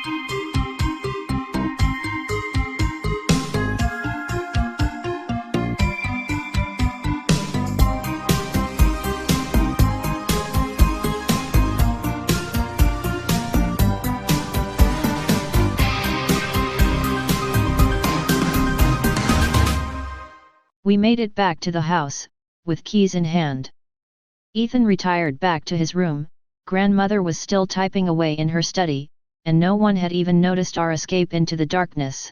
We made it back to the house, with keys in hand. Ethan retired back to his room. Grandmother was still typing away in her study, and no one had even noticed our escape into the darkness.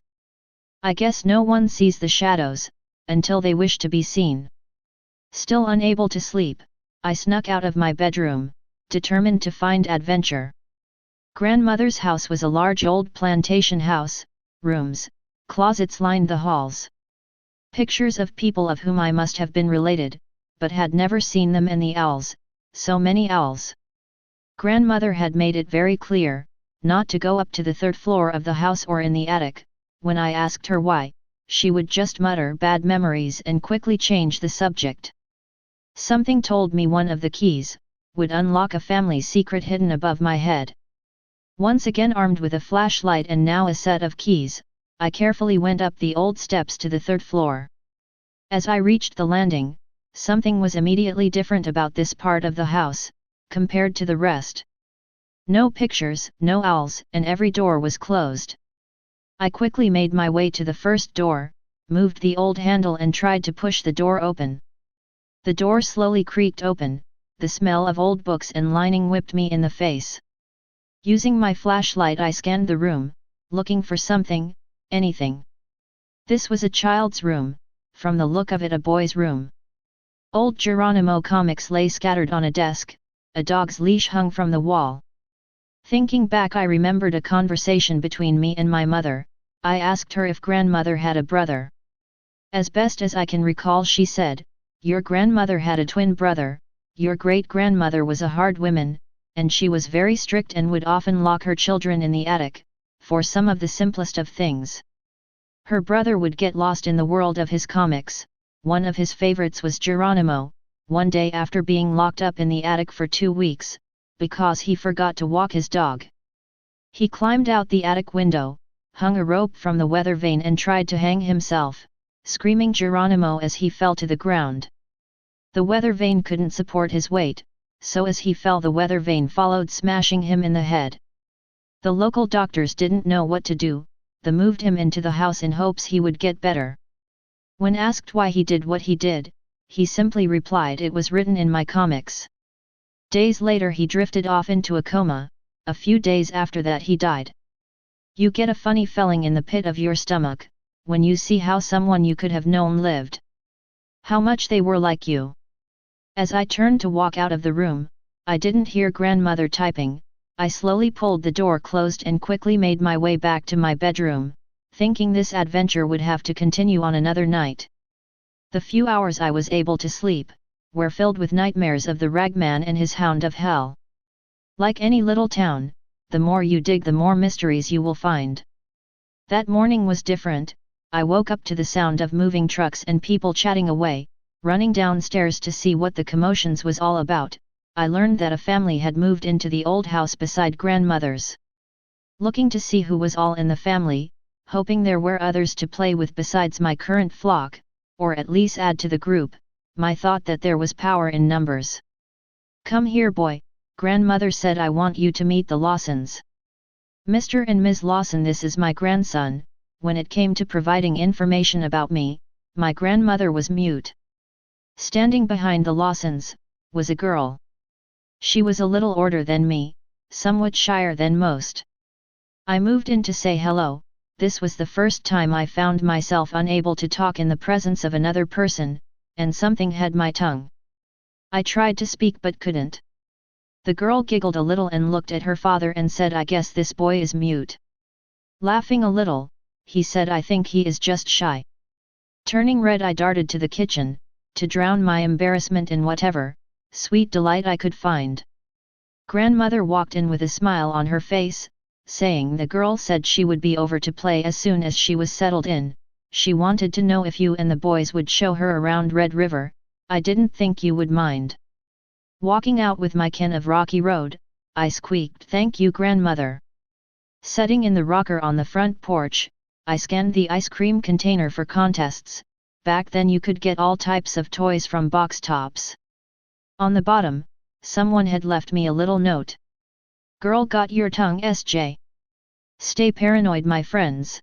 I guess no one sees the shadows, until they wish to be seen. Still unable to sleep, I snuck out of my bedroom, determined to find adventure. Grandmother's house was a large old plantation house. Rooms, closets lined the halls. Pictures of people of whom I must have been related, but had never seen them, and the owls, so many owls. Grandmother had made it very clear, not to go up to the third floor of the house or in the attic. When I asked her why, she would just mutter bad memories and quickly change the subject. Something told me one of the keys would unlock a family secret hidden above my head. Once again armed with a flashlight and now a set of keys, I carefully went up the old steps to the third floor. As I reached the landing, something was immediately different about this part of the house, compared to the rest. No pictures, no owls, and every door was closed. I quickly made my way to the first door, moved the old handle and tried to push the door open. The door slowly creaked open, the smell of old books and lining whipped me in the face. Using my flashlight I scanned the room, looking for something, anything. This was a child's room, from the look of it a boy's room. Old Geronimo comics lay scattered on a desk, a dog's leash hung from the wall. Thinking back, I remembered a conversation between me and my mother. I asked her if grandmother had a brother. As best as I can recall, she said, "Your grandmother had a twin brother. Your great-grandmother was a hard woman, and she was very strict and would often lock her children in the attic, for some of the simplest of things. Her brother would get lost in the world of his comics. One of his favorites was Geronimo. One day, after being locked up in the attic for 2 weeks, because he forgot to walk his dog, he climbed out the attic window, hung a rope from the weather vane and tried to hang himself, screaming Geronimo as he fell to the ground. The weather vane couldn't support his weight, so as he fell the weather vane followed, smashing him in the head. The local doctors didn't know what to do. They moved him into the house in hopes he would get better. When asked why he did what he did, he simply replied, "It was written in my comics." Days later he drifted off into a coma. A few days after that he died. You get a funny feeling in the pit of your stomach, when you see how someone you could have known lived. How much they were like you. As I turned to walk out of the room, I didn't hear grandmother typing. I slowly pulled the door closed and quickly made my way back to my bedroom, thinking this adventure would have to continue on another night. The few hours I was able to sleep were filled with nightmares of the ragman and his hound of hell. Like any little town, the more you dig the more mysteries you will find. That morning was different. I woke up to the sound of moving trucks and people chatting away. Running downstairs to see what the commotions was all about, I learned that a family had moved into the old house beside grandmother's. Looking to see who was all in the family, hoping there were others to play with besides my current flock, or at least add to the group, my thought that there was power in numbers. "Come here, boy," grandmother said, "I want you to meet the Lawsons. Mr. and Ms. Lawson, this is my grandson." When it came to providing information about me, my grandmother was mute. Standing behind the Lawsons was a girl. She was a little older than me, somewhat shyer than most. I moved in to say hello. This was the first time I found myself unable to talk in the presence of another person, and something had my tongue. I tried to speak but couldn't. The girl giggled a little and looked at her father and said, "I guess this boy is mute." Laughing a little, he said, "I think he is just shy." Turning red, I darted to the kitchen, to drown my embarrassment in whatever sweet delight I could find. Grandmother walked in with a smile on her face, saying the girl said she would be over to play as soon as she was settled in. She wanted to know if you and the boys would show her around Red River. I didn't think you would mind. Walking out with my kin of Rocky Road, I squeaked, "Thank you, grandmother." Sitting in the rocker on the front porch, I scanned the ice cream container for contests. Back then you could get all types of toys from box tops. On the bottom, someone had left me a little note. Girl got your tongue SJ. Stay paranoid my friends.